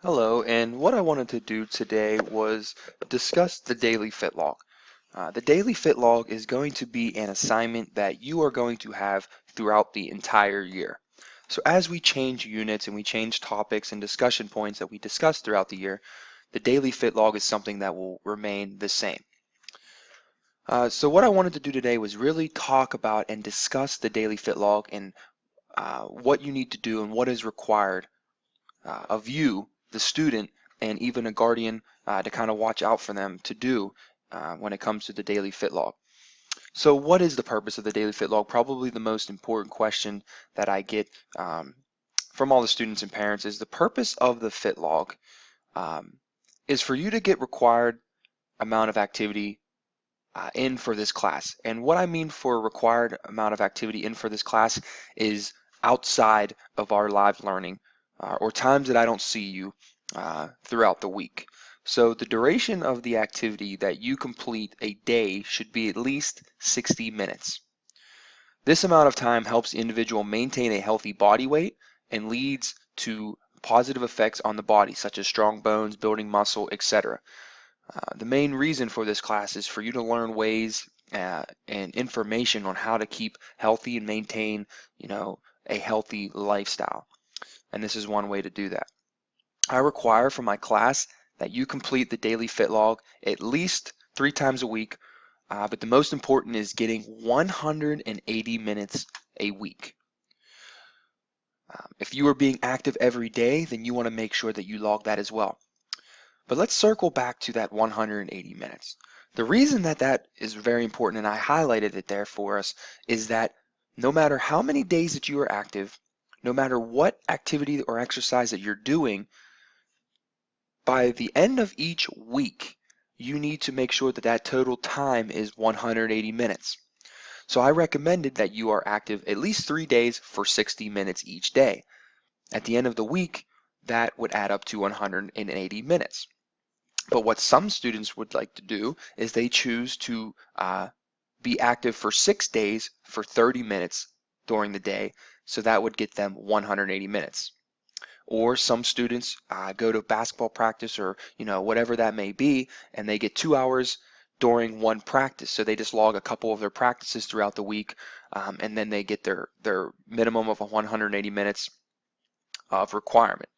Hello, and what I wanted to do today was discuss the Daily Fit Log. The Daily Fit Log is going to be an assignment that you are going to have throughout the entire year. So as we change units and we change topics and discussion points that we discuss throughout the year, the Daily Fit Log is something that will remain the same. So what I wanted to do today was really talk about and discuss the Daily Fit Log and what you need to do and what is required of you, the student, and even a guardian to kind of watch out for them to do when it comes to the Daily Fit Log. So what is the purpose of the Daily Fit Log? Probably the most important question that I get from all the students and parents is the purpose of the Fit Log um, is for you to get required amount of activity in for this class. And what I mean for required amount of activity in for this class is outside of our live learning or times that I don't see you throughout the week. So the duration of the activity that you complete a day should be at least 60 minutes. This amount of time helps the individual maintain a healthy body weight and leads to positive effects on the body, such as strong bones, building muscle, etc. The main reason for this class is for you to learn ways and information on how to keep healthy and maintain, a healthy lifestyle. And this is one way to do that. I require from my class that you complete the daily fit log at least 3 times a week, but the most important is getting 180 minutes a week. If you are being active every day, then you want to make sure that you log that as well. But let's circle back to that 180 minutes. The reason that that is very important, and I highlighted it there for us, is that no matter how many days that you are active, no matter what activity or exercise that you're doing, by the end of each week, you need to make sure that that total time is 180 minutes. So I recommended that you are active at least 3 days for 60 minutes each day. At the end of the week, that would add up to 180 minutes. But what some students would like to do is they choose to be active for 6 days for 30 minutes during the day, so that would get them 180 minutes. Or some students go to basketball practice or whatever that may be, and they get 2 hours during one practice. So they just log a couple of their practices throughout the week, and then they get their minimum of 180 minutes of requirement.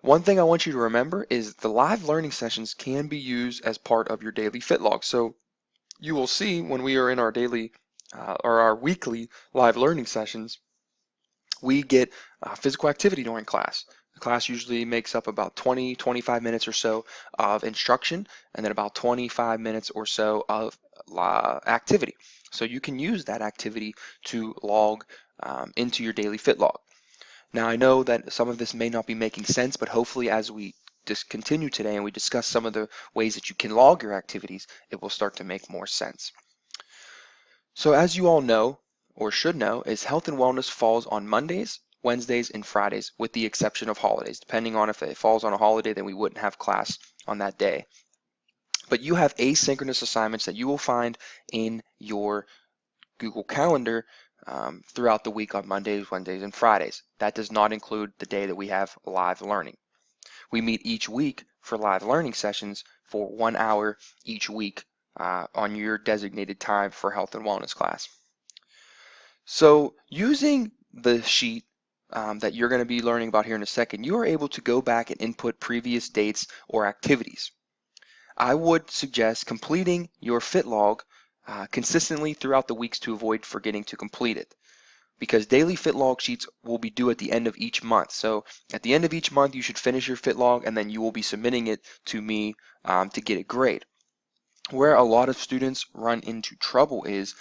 One thing I want you to remember is the live learning sessions can be used as part of your daily fit log. So you will see when we are in our daily or our weekly live learning sessions, we get physical activity during class. The class usually makes up about 20-25 minutes or so of instruction and then about 25 minutes or so of activity. So you can use that activity to log into your daily fit log. Now I know that some of this may not be making sense, but hopefully as we just continue today and we discuss some of the ways that you can log your activities, it will start to make more sense. So as you all know, or should know, is health and wellness falls on Mondays, Wednesdays, and Fridays, with the exception of holidays. Depending on if it falls on a holiday, then we wouldn't have class on that day. But you have asynchronous assignments that you will find in your Google Calendar throughout the week on Mondays, Wednesdays, and Fridays. That does not include the day that we have live learning. We meet each week for live learning sessions for 1 hour each week on your designated time for health and wellness class. So using the sheet that you're going to be learning about here in a second, you are able to go back and input previous dates or activities. I would suggest completing your fit log consistently throughout the weeks to avoid forgetting to complete it, because daily fit log sheets will be due at the end of each month. So at the end of each month, you should finish your fit log and then you will be submitting it to me to get a grade. Where a lot of students run into trouble is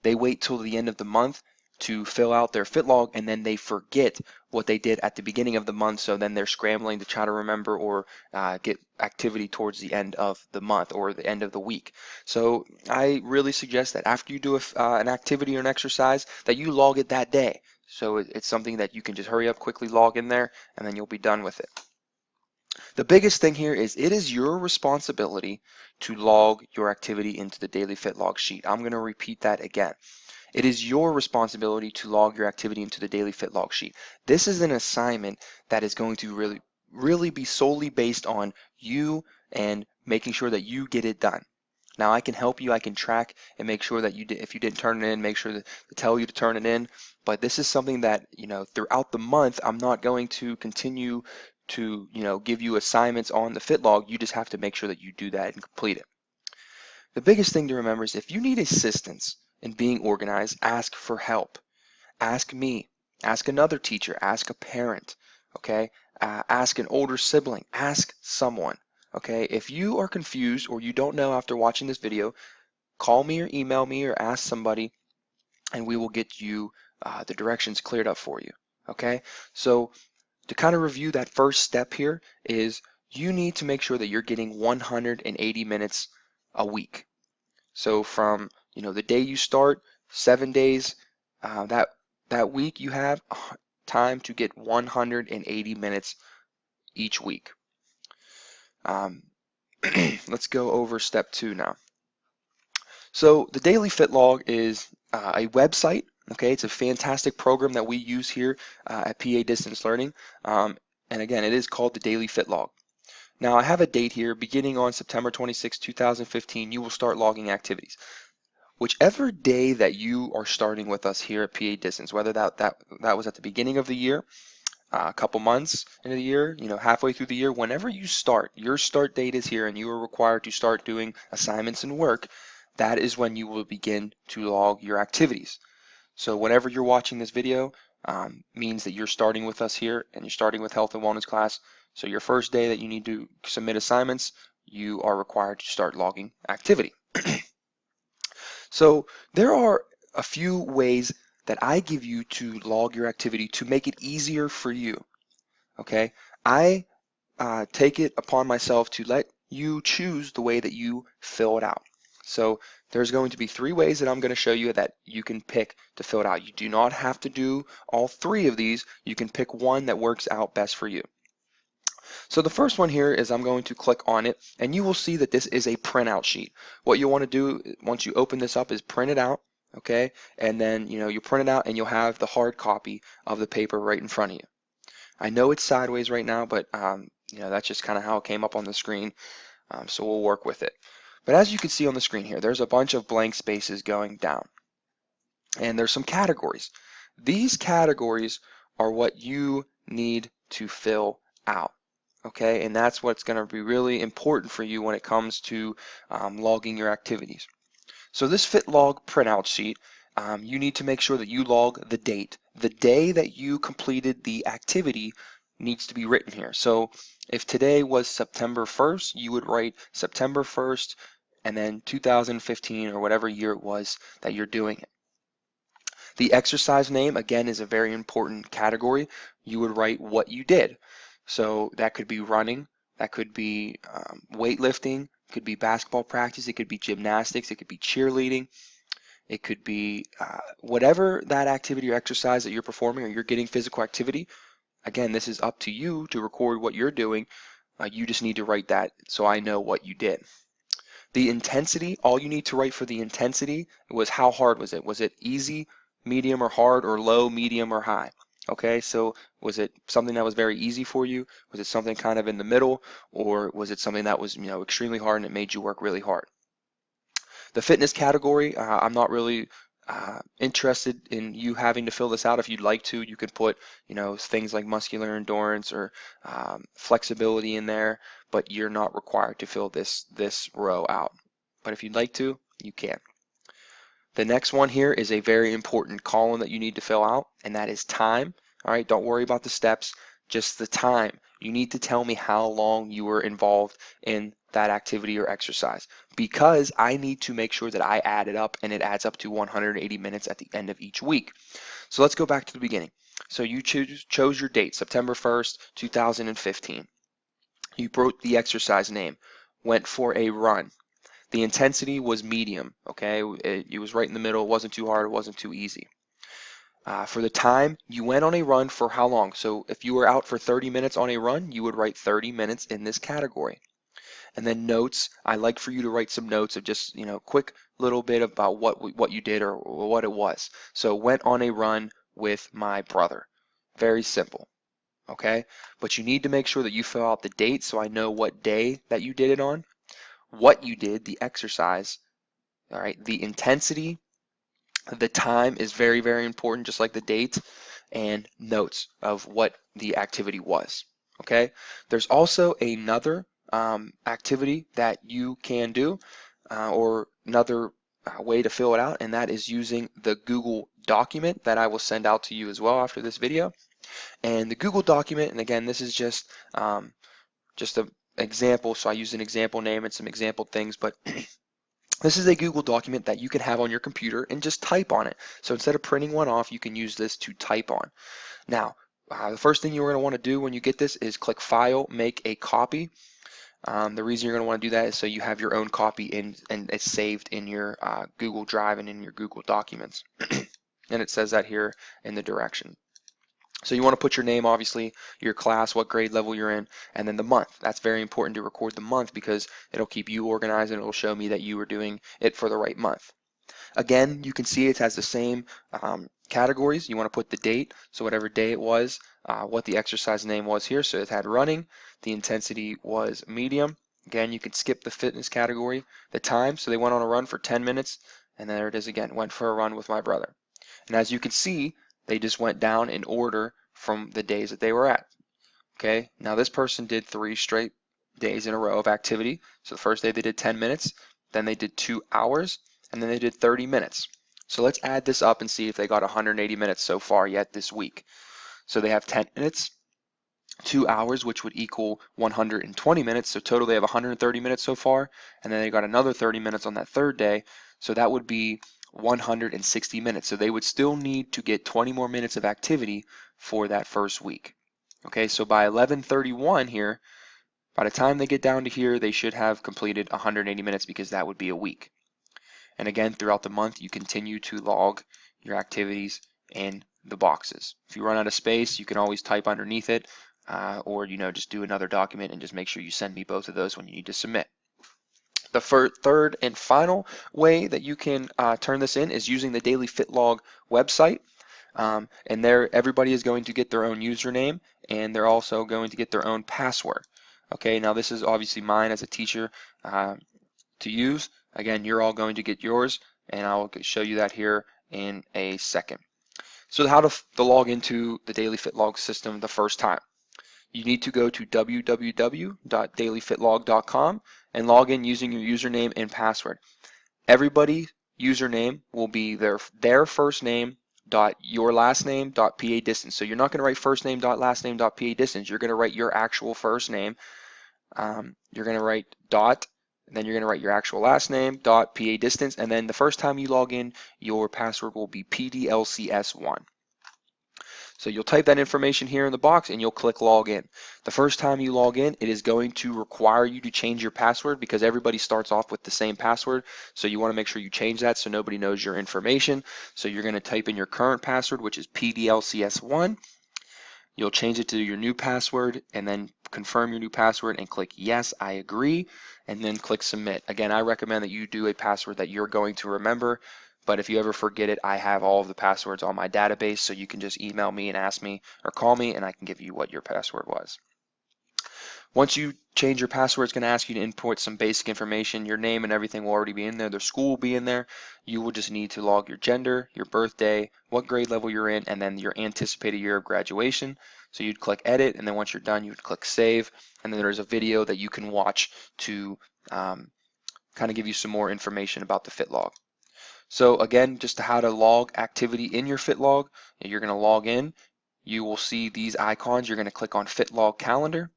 they wait till the end of the month to fill out their fit log and then they forget what they did at the beginning of the month, so then they're scrambling to try to remember or get activity towards the end of the month or the end of the week. So I really suggest that after you do an activity or an exercise that you log it that day. So it's something that you can just hurry up, quickly log in there, and then you'll be done with it. The biggest thing here is it is your responsibility to log your activity into the daily fit log sheet. I'm going to repeat that again. It is your responsibility to log your activity into the daily fit log sheet. This is an assignment that is going to really be solely based on you and making sure that you get it done. Now I can help you, I can track and make sure that if you didn't turn it in, make sure to tell you to turn it in. But this is something that, throughout the month, I'm not going to continue to, give you assignments on the fit log. You just have to make sure that you do that and complete it. The biggest thing to remember is if you need assistance in being organized, ask for help. Ask me, ask another teacher, ask a parent, okay? Ask an older sibling, ask someone, okay? If you are confused or you don't know after watching this video, call me or email me or ask somebody and we will get you the directions cleared up for you, okay? So to kind of review that first step here is you need to make sure that you're getting 180 minutes a week. So from the day you start, 7 days, that week you have time to get 180 minutes each week. Let's go over step 2 now. So the Daily Fit Log is a website. Okay, it's a fantastic program that we use here at PA Distance Learning. And again, it is called the Daily Fit Log. Now I have a date here beginning on September 26, 2015, you will start logging activities. Whichever day that you are starting with us here at PA Distance, whether that was at the beginning of the year, a couple months into the year, halfway through the year, whenever you start, your start date is here and you are required to start doing assignments and work, that is when you will begin to log your activities. So whenever you're watching this video, means that you're starting with us here and you're starting with health and wellness class. So your first day that you need to submit assignments, you are required to start logging activity. So there are a few ways that I give you to log your activity to make it easier for you. Okay, I take it upon myself to let you choose the way that you fill it out. So there's going to be 3 ways that I'm going to show you that you can pick to fill it out. You do not have to do all 3 of these. You can pick one that works out best for you. So the first one here is I'm going to click on it and you will see that this is a printout sheet. What you want to do once you open this up is print it out, okay? And then you print it out and you'll have the hard copy of the paper right in front of you. I know it's sideways right now, but that's just kind of how it came up on the screen, so we'll work with it. But as you can see on the screen here, there's a bunch of blank spaces going down. And there's some categories. These categories are what you need to fill out. Okay, and that's what's going to be really important for you when it comes to logging your activities. So this fit log printout sheet, you need to make sure that you log the date. The day that you completed the activity needs to be written here. So if today was September 1st, you would write September 1st and then 2015 or whatever year it was that you're doing it. The exercise name, again, is a very important category. You would write what you did. So that could be running, that could be weightlifting, it could be basketball practice, it could be gymnastics, it could be cheerleading, it could be whatever that activity or exercise that you're performing or you're getting physical activity. Again, this is up to you to record what you're doing. You just need to write that so I know what you did. The intensity, all you need to write for the intensity was how hard was it? Was it easy, medium or hard, or low, medium or high? Okay, so was it something that was very easy for you? Was it something kind of in the middle? Or was it something that was extremely hard and it made you work really hard? The fitness category, I'm not really interested in you having to fill this out. If you'd like to, you can put things like muscular endurance or flexibility in there, but you're not required to fill this row out. But if you'd like to, you can. The next one here is a very important column that you need to fill out, and that is time. All right, don't worry about the steps, just the time. You need to tell me how long you were involved in that activity or exercise, because I need to make sure that I add it up and it adds up to 180 minutes at the end of each week. So let's go back to the beginning. So you chose your date, September 1st, 2015. You wrote the exercise name, went for a run. The intensity was medium, okay? It was right in the middle. It wasn't too hard. It wasn't too easy. For the time, you went on a run for how long? So if you were out for 30 minutes on a run, you would write 30 minutes in this category. And then notes, I like for you to write some notes of just, quick little bit about what you did or what it was. So went on a run with my brother. Very simple, okay? But you need to make sure that you fill out the date so I know what day that you did it on, what you did, the exercise, all right? The intensity, the time is very, very important, just like the date, and notes of what the activity was, okay? There's also another activity that you can do, or another way to fill it out, and that is using the Google document that I will send out to you as well after this video. And the Google document, and again, this is just an example, so I use an example name and some example things, but this is a Google document that you can have on your computer and just type on it. So instead of printing one off, you can use this to type on. Now, the first thing you're going to want to do when you get this is click File, Make a Copy. The reason you're going to want to do that is so you have your own copy and it's saved in your Google Drive and in your Google Documents. And it says that here in the direction. So you want to put your name, obviously, your class, what grade level you're in, and then the month. That's very important to record the month because it'll keep you organized and it'll show me that you were doing it for the right month. Again, you can see it has the same categories. You want to put the date, so whatever day it was, what the exercise name was here. So it had running, the intensity was medium. Again, you can skip the fitness category, the time, so they went on a run for 10 minutes, and there it is again, went for a run with my brother. And as you can see, they just went down in order from the days that they were at. Okay, now this person did 3 straight days in a row of activity. So the first day they did 10 minutes, then they did 2 hours, and then they did 30 minutes. So let's add this up and see if they got 180 minutes so far yet this week. So they have 10 minutes, 2 hours, which would equal 120 minutes. So total they have 130 minutes so far, and then they got another 30 minutes on that third day. So that would be 160 minutes. So they would still need to get 20 more minutes of activity for that first week. Okay, so by 11:31 here, by the time they get down to here, they should have completed 180 minutes because that would be a week. And again, throughout the month, you continue to log your activities in the boxes. If you run out of space, you can always type underneath it, or just do another document and just make sure you send me both of those when you need to submit. The third and final way that you can turn this in is using the DailyFitLog website. And there, everybody is going to get their own username, and they're also going to get their own password. Okay, now this is obviously mine as a teacher to use. Again, you're all going to get yours, and I'll show you that here in a second. So how to log into the DailyFitLog system the first time. You need to go to www.dailyfitlog.com and log in using your username and password. Everybody's username will be their first name dot your last name dot PA distance. So you're not going to write first name dot last name dot PA distance. You're going to write your actual first name. You're going to write dot, and then you're going to write your actual last name dot PA distance, and then the first time you log in, your password will be PDLCS1. So you'll type that information here in the box and you'll click login. The first time you log in, it is going to require you to change your password because everybody starts off with the same password. So you want to make sure you change that so nobody knows your information. So you're going to type in your current password, which is PDLCS1. You'll change it to your new password and then confirm your new password and click yes, I agree, and then click submit. Again, I recommend that you do a password that you're going to remember. But if you ever forget it, I have all of the passwords on my database, so you can just email me and ask me or call me and I can give you what your password was. Once you change your password, it's going to ask you to input some basic information. Your name and everything will already be in there. The school will be in there. You will just need to log your gender, your birthday, what grade level you're in, and then your anticipated year of graduation. So you'd click edit, and then once you're done, you'd click save, and then there's a video that you can watch to kind of give you some more information about the FitLog. So again, just how to log activity in your FitLog. You're going to log in. You will see these icons. You're going to click on FitLog Calendar.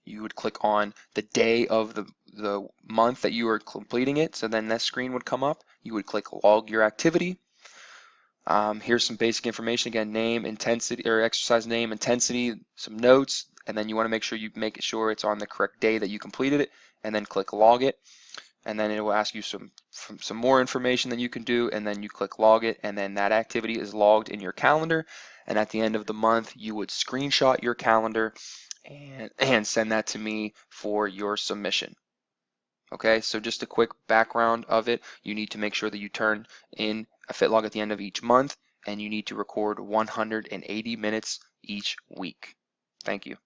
You would click on the day of the month that you are completing it. So then that screen would come up. You would click Log Your Activity. Here's some basic information. Again, name, intensity, or exercise name, intensity, some notes, and then you want to make sure it's on the correct day that you completed it, and then click Log It. And then it will ask you some more information that you can do, and then you click log it, and then that activity is logged in your calendar. And at the end of the month, you would screenshot your calendar and send that to me for your submission. Okay, so just a quick background of it. You need to make sure that you turn in a FitLog at the end of each month, and you need to record 180 minutes each week. Thank you.